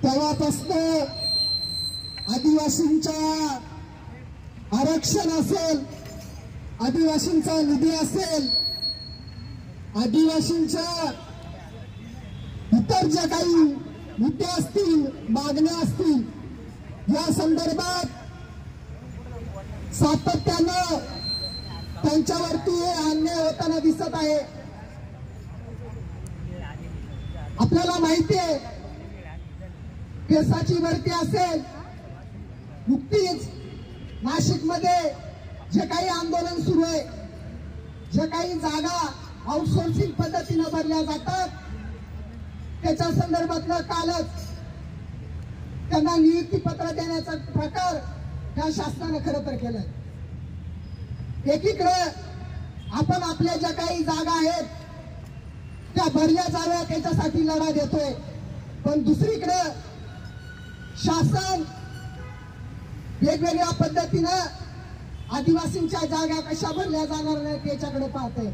तेव्हापासून आदिवासींच्या आरक्षण असेल, आदिवासींचा निधी असेल, आदिवासींच्या इतर ज्या काही मुद्दे असतील, मागण्या असतील, या संदर्भात सातत्यानं त्यांच्यावरती अन्याय होताना दिसत आहे. आपल्याला माहिती आहे, केसाची भरती असेल, नुकतीच नाशिकमध्ये जे काही आंदोलन सुरू आहे, जे काही जागा आउटसोर्सिंग पद्धतीने भरल्या जातात, त्याच्या संदर्भातलं कालच त्यांना नियुक्तीपत्र देण्याचा प्रकार या शासनाने खरं तर केलाय. एकीकडे आपण आपल्या ज्या काही जागा आहेत त्या भरल्या जाव्या त्याच्यासाठी लढा देतोय, पण दुसरीकडे शासन वेगवेगळ्या पद्धतीनं आदिवासींच्या जागा कशा भरल्या जाणार नाही त्याच्याकडे पाहते.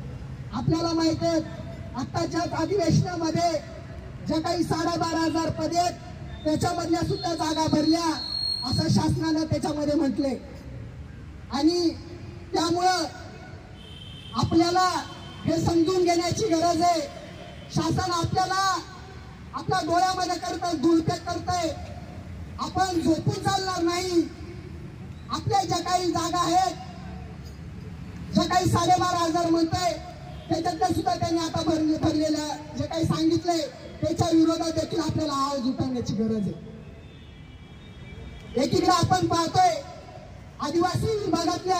आपल्याला माहिती आहे, आत्ताच्या अधिवेशनामध्ये ज्या काही 12,500 पदे आहेत त्याच्यामधल्या सुद्धा जागा भरल्या असं शासनानं त्याच्यामध्ये म्हटले. आणि त्यामुळं आपल्याला हे समजून घेण्याची गरज आहे. शासन आपल्याला आपल्या डोळ्यामध्ये करतंय, धुळते करतंय. आपण झोपून चालणार नाही. आपल्या ज्या काही जागा आहेत, ज्या काही 12,500 म्हणतंय त्याच्यातल्या सुद्धा त्यांनी आता भरलेल्या जे काही सांगितलंय त्याच्या विरोधात देखील आपल्याला आवाज उठवण्याची गरज आहे. एकीकडे आपण पाहतोय आदिवासी विभागातल्या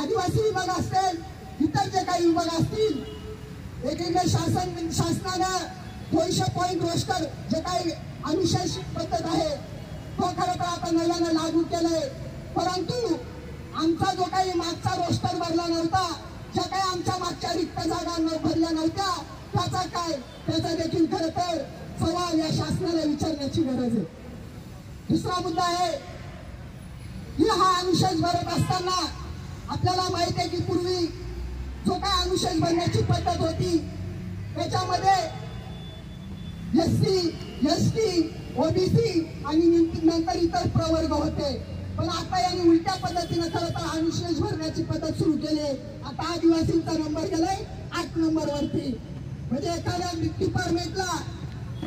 आदिवासी विभाग असतील, इतर जे काही विभाग असतील, एकीकडे शासनानं 200 पॉइंट रोस्टर जे काही अनुशेष पद्धत आहे तो खरं तर आता नव्यानं लागू केलंय. परंतु आमचा जो काही मागचा रोस्टर भरला नव्हता, ज्या काही आमच्या मागच्या रिक्त जागा भरल्या नव्हत्या, त्याचा काय, त्याचा देखील खरं तर सवाल या शासनाला विचारण्याची गरज आहे. दुसरा मुद्दा आहे की हा अनुशेष भरत असताना आपल्याला माहिती आहे की पूर्वी जो काय अनुशेष भरण्याची पद्धत होती त्याच्यामध्ये एससी, एसटी, ओबीसी आणि नंतर इतर प्रवर्ग होते. पण आता यांनी उलट्या पद्धतीने खरं तर अनुशेष भरण्याची पद्धत सुरू केली. आता आदिवासींचा नंबर गेलाय 8 नंबरवरती. म्हणजे एखाद्या डिपार्टमेंटला,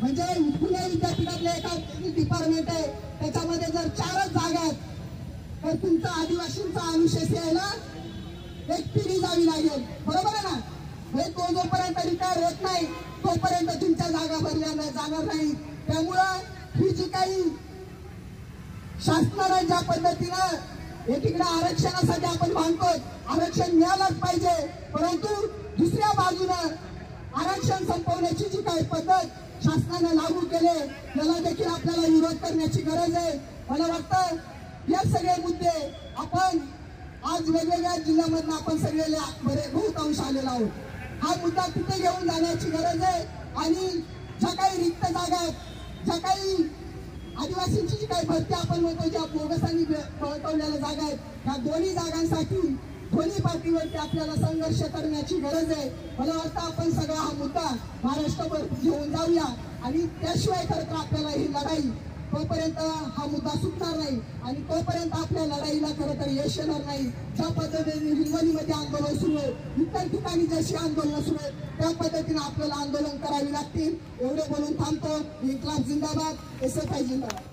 म्हणजे पुणे विद्यापीठातले एका डिपार्टमेंट आहे त्याच्यामध्ये जर 4च जागा आहेत तर तुमचा आदिवासींचा अनुशेष यायला एक पिढी जावी लागेल. बरोबर आहे ना? म्हणजे तो जोपर्यंत रिटायर होत नाही तोपर्यंत तुमच्या जागा भरल्या जाणार नाही. त्यामुळं ही जी काही शासनाने ज्या पद्धतीनं एकीकडे आरक्षणासाठी आपण मागतोय, आरक्षण मिळालंच पाहिजे, परंतु दुसऱ्या बाजूनं आरक्षण संपवण्याची जी काही पद्धत शासनाने लागू केले त्याला देखील आपल्याला विरोध करण्याची गरज आहे. मला वाटतं हे सगळे मुद्दे आपण आज वेगवेगळ्या जिल्ह्यामधून आपण सगळे बहुतांश आलेलो आहोत. हा मुद्दा तिथे घेऊन जाण्याची गरज आहे आणि ज्या काही रिक्त जागा आहेत, ज्या काही आदिवासींची जी काही भरती आपण म्हणतो, ज्या बोगसांनी पळवलेल्या जागा आहेत, त्या दोन्ही जागांसाठी दोन्ही पार्टीवरती आपल्याला संघर्ष करण्याची गरज आहे. मला वाटतं आपण सगळा हा मुद्दा महाराष्ट्रभर घेऊन जाऊया आणि त्याशिवाय खरं तर आपल्याला ही लढाई तोपर्यंत हा मुद्दा सुटणार नाही आणि तोपर्यंत आपल्या लढाईला खरं तर यश येणार नाही. ज्या पद्धतीने हिंगोलीमध्ये आंदोलन सुरू आहे, इतर ठिकाणी जशी आंदोलनं सुरू आहेत त्या पद्धतीने आपल्याला आंदोलन करावी लागतील. एवढे बोलून थांबतो. इन्क्लाब जिंदाबाद, SFI जिंदाबाद.